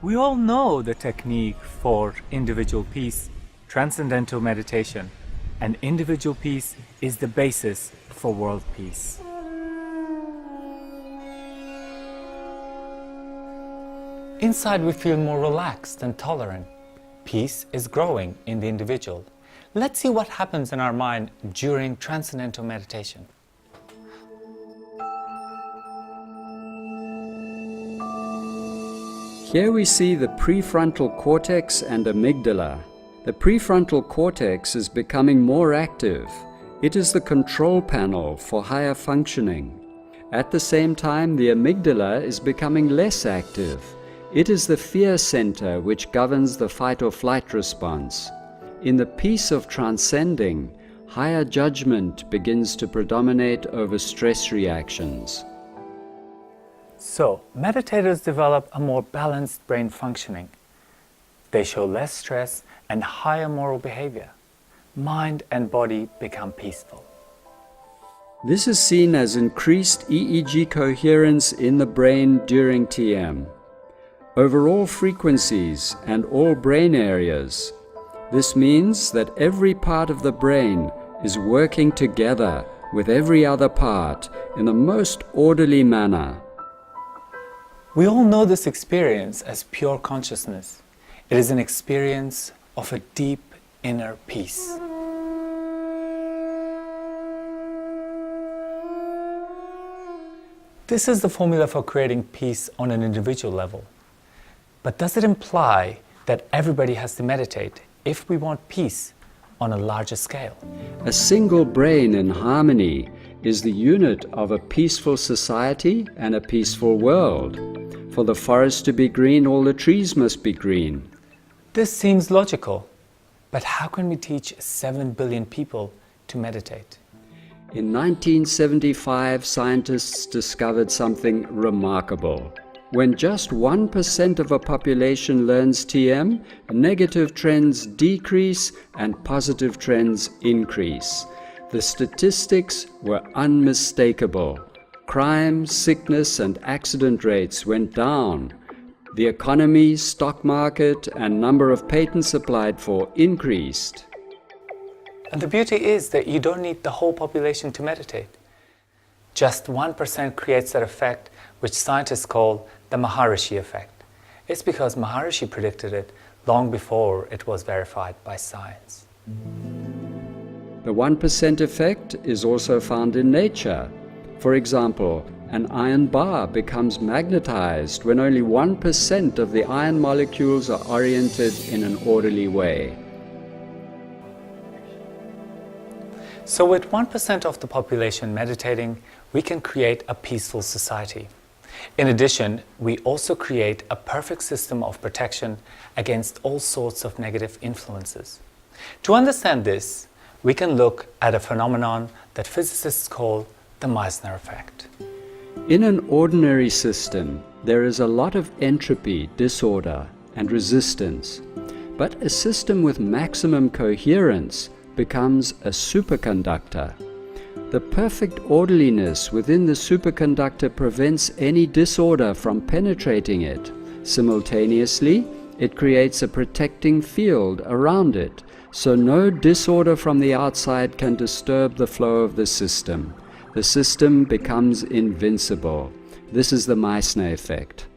We all know the technique for individual peace, transcendental meditation, and individual peace is the basis for world peace. Inside we feel more relaxed and tolerant. Peace is growing in the individual. Let's see what happens in our mind during transcendental meditation. Here we see the prefrontal cortex and amygdala. The prefrontal cortex is becoming more active. It is the control panel for higher functioning. At the same time, the amygdala is becoming less active. It is the fear center which governs the fight or flight response. In the peace of transcending, higher judgment begins to predominate over stress reactions. So, meditators develop a more balanced brain functioning. They show less stress and higher moral behavior. Mind and body become peaceful. This is seen as increased EEG coherence in the brain during TM. Over all frequencies and all brain areas. This means that every part of the brain is working together with every other part in the most orderly manner. We all know this experience as pure consciousness. It is an experience of a deep inner peace. This is the formula for creating peace on an individual level. But does it imply that everybody has to meditate if we want peace on a larger scale? A single brain in harmony is the unit of a peaceful society and a peaceful world. For the forest to be green, all the trees must be green. This seems logical, but how can we teach 7 billion people to meditate? In 1975, scientists discovered something remarkable. When just 1% of a population learns TM, negative trends decrease and positive trends increase. The statistics were unmistakable. Crime, sickness and accident rates went down. The economy, stock market and number of patents applied for increased. And the beauty is that you don't need the whole population to meditate. Just 1% creates that effect which scientists call the Maharishi effect. It's because Maharishi predicted it long before it was verified by science. The 1% effect is also found in nature. For example, an iron bar becomes magnetized when only 1% of the iron molecules are oriented in an orderly way. So with 1% of the population meditating, we can create a peaceful society. In addition, we also create a perfect system of protection against all sorts of negative influences. To understand this, we can look at a phenomenon that physicists call the Meissner effect. In an ordinary system, there is a lot of entropy, disorder, and resistance. But a system with maximum coherence becomes a superconductor. The perfect orderliness within the superconductor prevents any disorder from penetrating it. Simultaneously, it creates a protecting field around it, so no disorder from the outside can disturb the flow of the system. The system becomes invincible. This is the Meissner effect.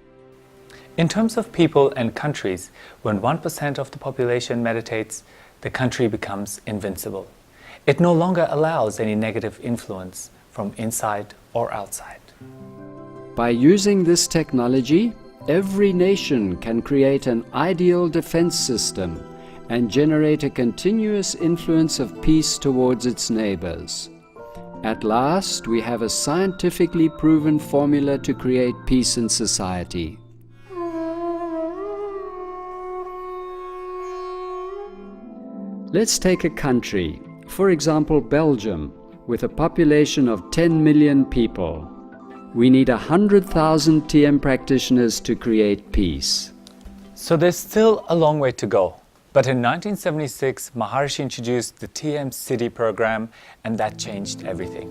In terms of people and countries, when 1% of the population meditates, the country becomes invincible. It no longer allows any negative influence from inside or outside. By using this technology, every nation can create an ideal defense system and generate a continuous influence of peace towards its neighbors. At last, we have a scientifically proven formula to create peace in society. Let's take a country, for example Belgium, with a population of 10 million people. We need 100,000 TM practitioners to create peace. So there's still a long way to go. But in 1976, Maharishi introduced the TM City program, and that changed everything.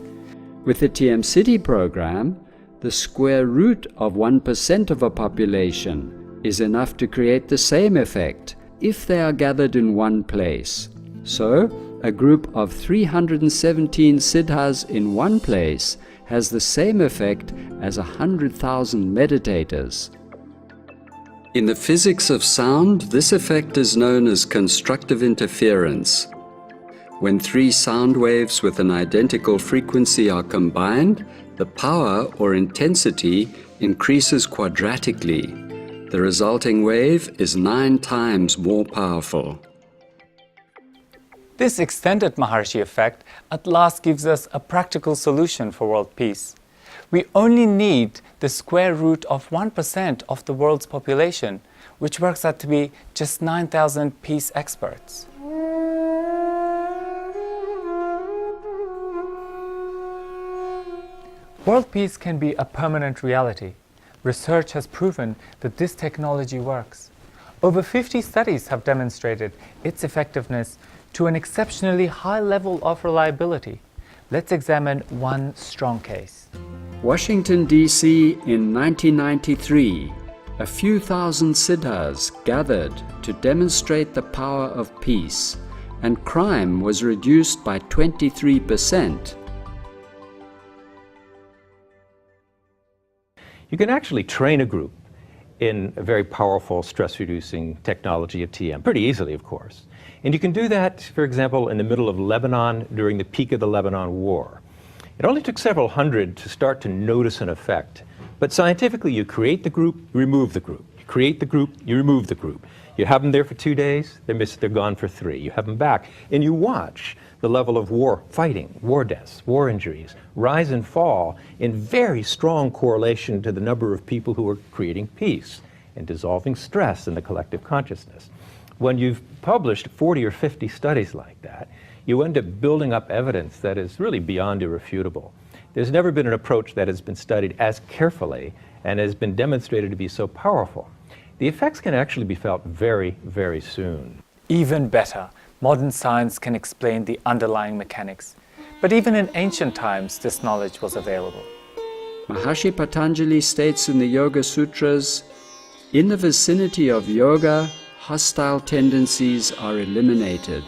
With the TM City program, the square root of 1% of a population is enough to create the same effect if they are gathered in one place. So, a group of 317 siddhas in one place has the same effect as 100,000 meditators. In the physics of sound, this effect is known as constructive interference. When three sound waves with an identical frequency are combined, the power or intensity increases quadratically. The resulting wave is 9 times more powerful. This extended Maharishi effect at last gives us a practical solution for world peace. We only need the square root of 1% of the world's population, which works out to be just 9,000 peace experts. World peace can be a permanent reality. Research has proven that this technology works. Over 50 studies have demonstrated its effectiveness to an exceptionally high level of reliability. Let's examine one strong case. Washington, D.C. in 1993, a few thousand siddhas gathered to demonstrate the power of peace, and crime was reduced by 23%. You can actually train a group in a very powerful stress-reducing technology of TM, pretty easily, of course. And you can do that, for example, in the middle of Lebanon during the peak of the Lebanon War. It only took several hundred to start to notice an effect. But scientifically, you create the group, you remove the group. You create the group, you remove the group. You have them there for 2 days, they're gone for 3. You have them back, and you watch the level of war fighting, war deaths, war injuries, rise and fall in very strong correlation to the number of people who are creating peace and dissolving stress in the collective consciousness. When you've published 40 or 50 studies like that, you end up building up evidence that is really beyond irrefutable. There's never been an approach that has been studied as carefully and has been demonstrated to be so powerful. The effects can actually be felt very, very soon. Even better, modern science can explain the underlying mechanics. But even in ancient times, this knowledge was available. Maharishi Patanjali states in the Yoga Sutras, "In the vicinity of yoga, hostile tendencies are eliminated."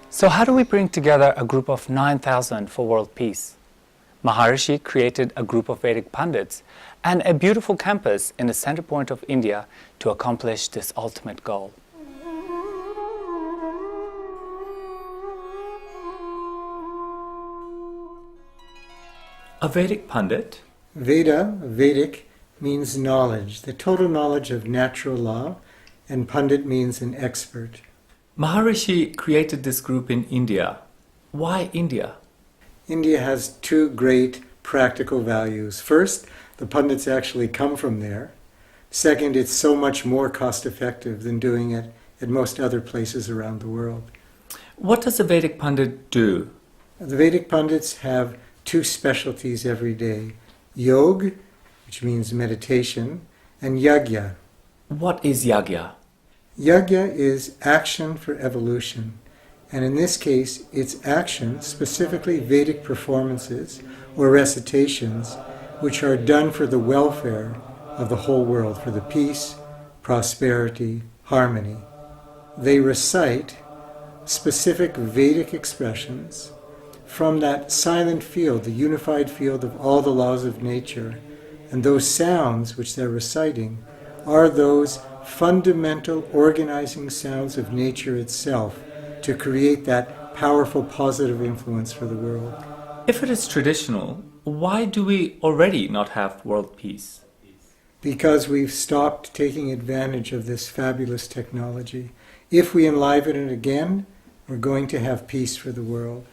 So how do we bring together a group of 9,000 for world peace? Maharishi created a group of Vedic Pandits and a beautiful campus in the center point of India to accomplish this ultimate goal. A Vedic Pandit? Veda, Vedic, means knowledge, the total knowledge of natural law, and Pandit means an expert. Maharishi created this group in India. Why India? India has 2 great practical values. First, the Pandits actually come from there. Second, it's so much more cost-effective than doing it at most other places around the world. What does a Vedic Pandit do? The Vedic Pandits have 2 specialties every day: Yoga, which means meditation, and Yagya. What is Yagya? Yagya is action for evolution, and in this case, it's action, specifically Vedic performances or recitations, which are done for the welfare of the whole world, for the peace, prosperity, harmony. They recite specific Vedic expressions from that silent field, the unified field of all the laws of nature, and those sounds which they're reciting are those fundamental organizing sounds of nature itself to create that powerful positive influence for the world. If it is traditional, why do we already not have world peace? Because we've stopped taking advantage of this fabulous technology. If we enliven it again, we're going to have peace for the world.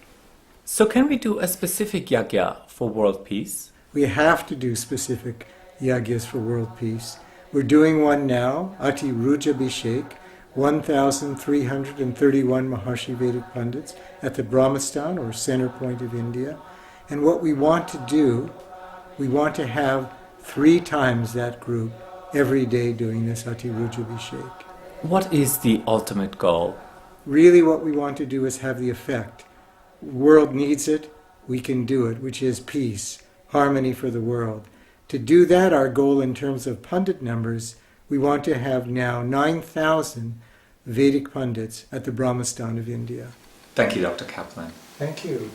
So can we do a specific yagya for world peace? We have to do specific yagyas for world peace. We're doing one now, Ati Rujabhishek, 1,331 Maharishi Vedic Pandits at the Brahmastan, or center point of India. And what we want to do, we want to have 3 times that group every day doing this Ati Rujabhishek. What is the ultimate goal? Really what we want to do is have the effect. The world needs it, we can do it, which is peace, harmony for the world. To do that, our goal in terms of Pandit numbers we want to have now 9,000 Vedic Pandits at the Brahmastan of India. Thank you, Dr. Kaplan. Thank you.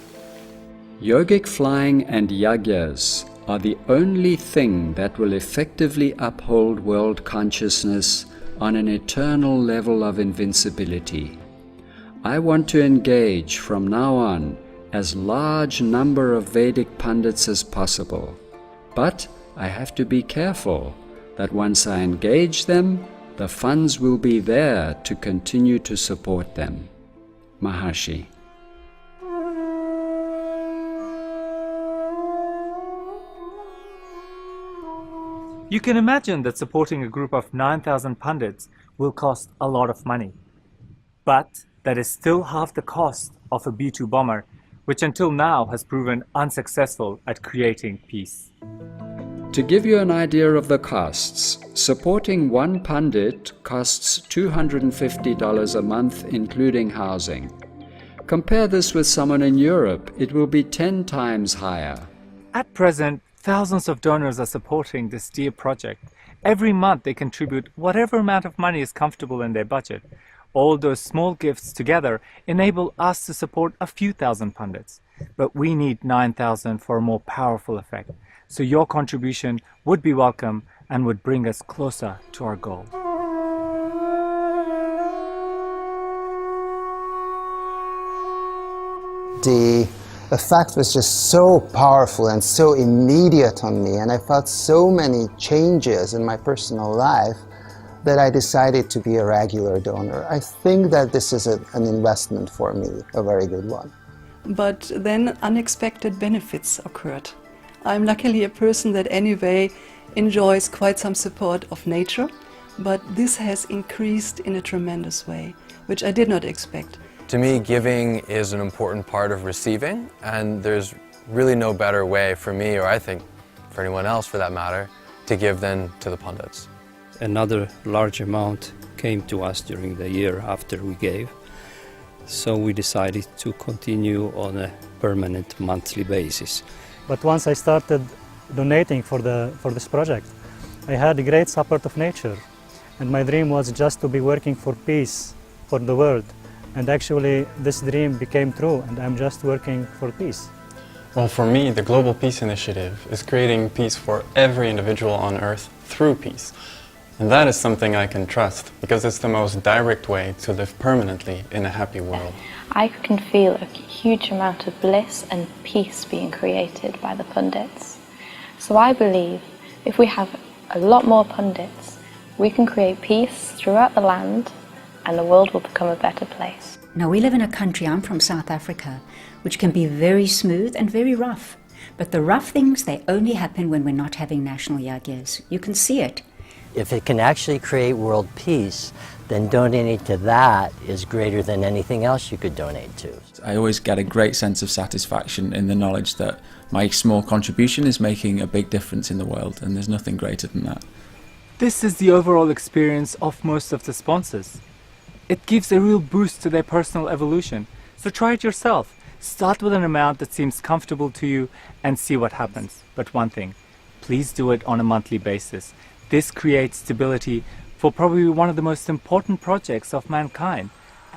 Yogic flying and yagyas are the only thing that will effectively uphold world consciousness on an eternal level of invincibility. I want to engage from now on as large number of Vedic Pandits as possible, but I have to be careful that once I engage them, the funds will be there to continue to support them. Maharishi. You can imagine that supporting a group of 9,000 Pandits will cost a lot of money. But that is still half the cost of a B-2 bomber, which until now has proven unsuccessful at creating peace. To give you an idea of the costs, supporting one Pandit costs $250 a month, including housing. Compare this with someone in Europe, it will be 10 times higher. At present, thousands of donors are supporting this dear project. Every month they contribute whatever amount of money is comfortable in their budget. All those small gifts together enable us to support a few thousand Pandits. But we need 9,000 for a more powerful effect. So your contribution would be welcome and would bring us closer to our goal. The effect was just so powerful and so immediate on me, and I felt so many changes in my personal life that I decided to be a regular donor. I think that this is an investment for me, a very good one. But then unexpected benefits occurred. I'm luckily a person that anyway enjoys quite some support of nature, but this has increased in a tremendous way, which I did not expect. To me, giving is an important part of receiving, and there's really no better way for me, or I think for anyone else for that matter, to give than to the Pandits. Another large amount came to us during the year after we gave, so we decided to continue on a permanent monthly basis. But once I started donating for this project, I had a great support of nature, and my dream was just to be working for peace for the world. And actually this dream became true, and I'm just working for peace. Well, for me, the Global Peace Initiative is creating peace for every individual on Earth through peace. And that is something I can trust, because it's the most direct way to live permanently in a happy world. I can feel a huge amount of bliss and peace being created by the Pandits. So I believe if we have a lot more Pandits, we can create peace throughout the land and the world will become a better place. Now we live in a country, I'm from South Africa, which can be very smooth and very rough. But the rough things, they only happen when we're not having national yagyas. You can see it. If it can actually create world peace, then donating to that is greater than anything else you could donate to. I always get a great sense of satisfaction in the knowledge that my small contribution is making a big difference in the world, and there's nothing greater than that. This is the overall experience of most of the sponsors. It gives a real boost to their personal evolution. So try it yourself. Start with an amount that seems comfortable to you and see what happens. But one thing, please do it on a monthly basis. This creates stability for probably one of the most important projects of mankind,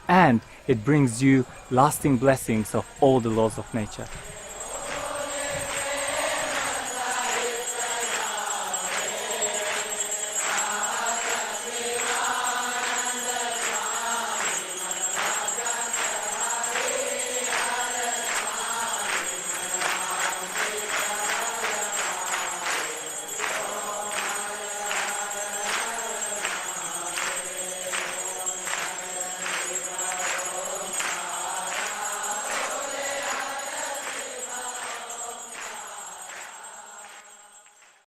and it brings you lasting blessings of all the laws of nature.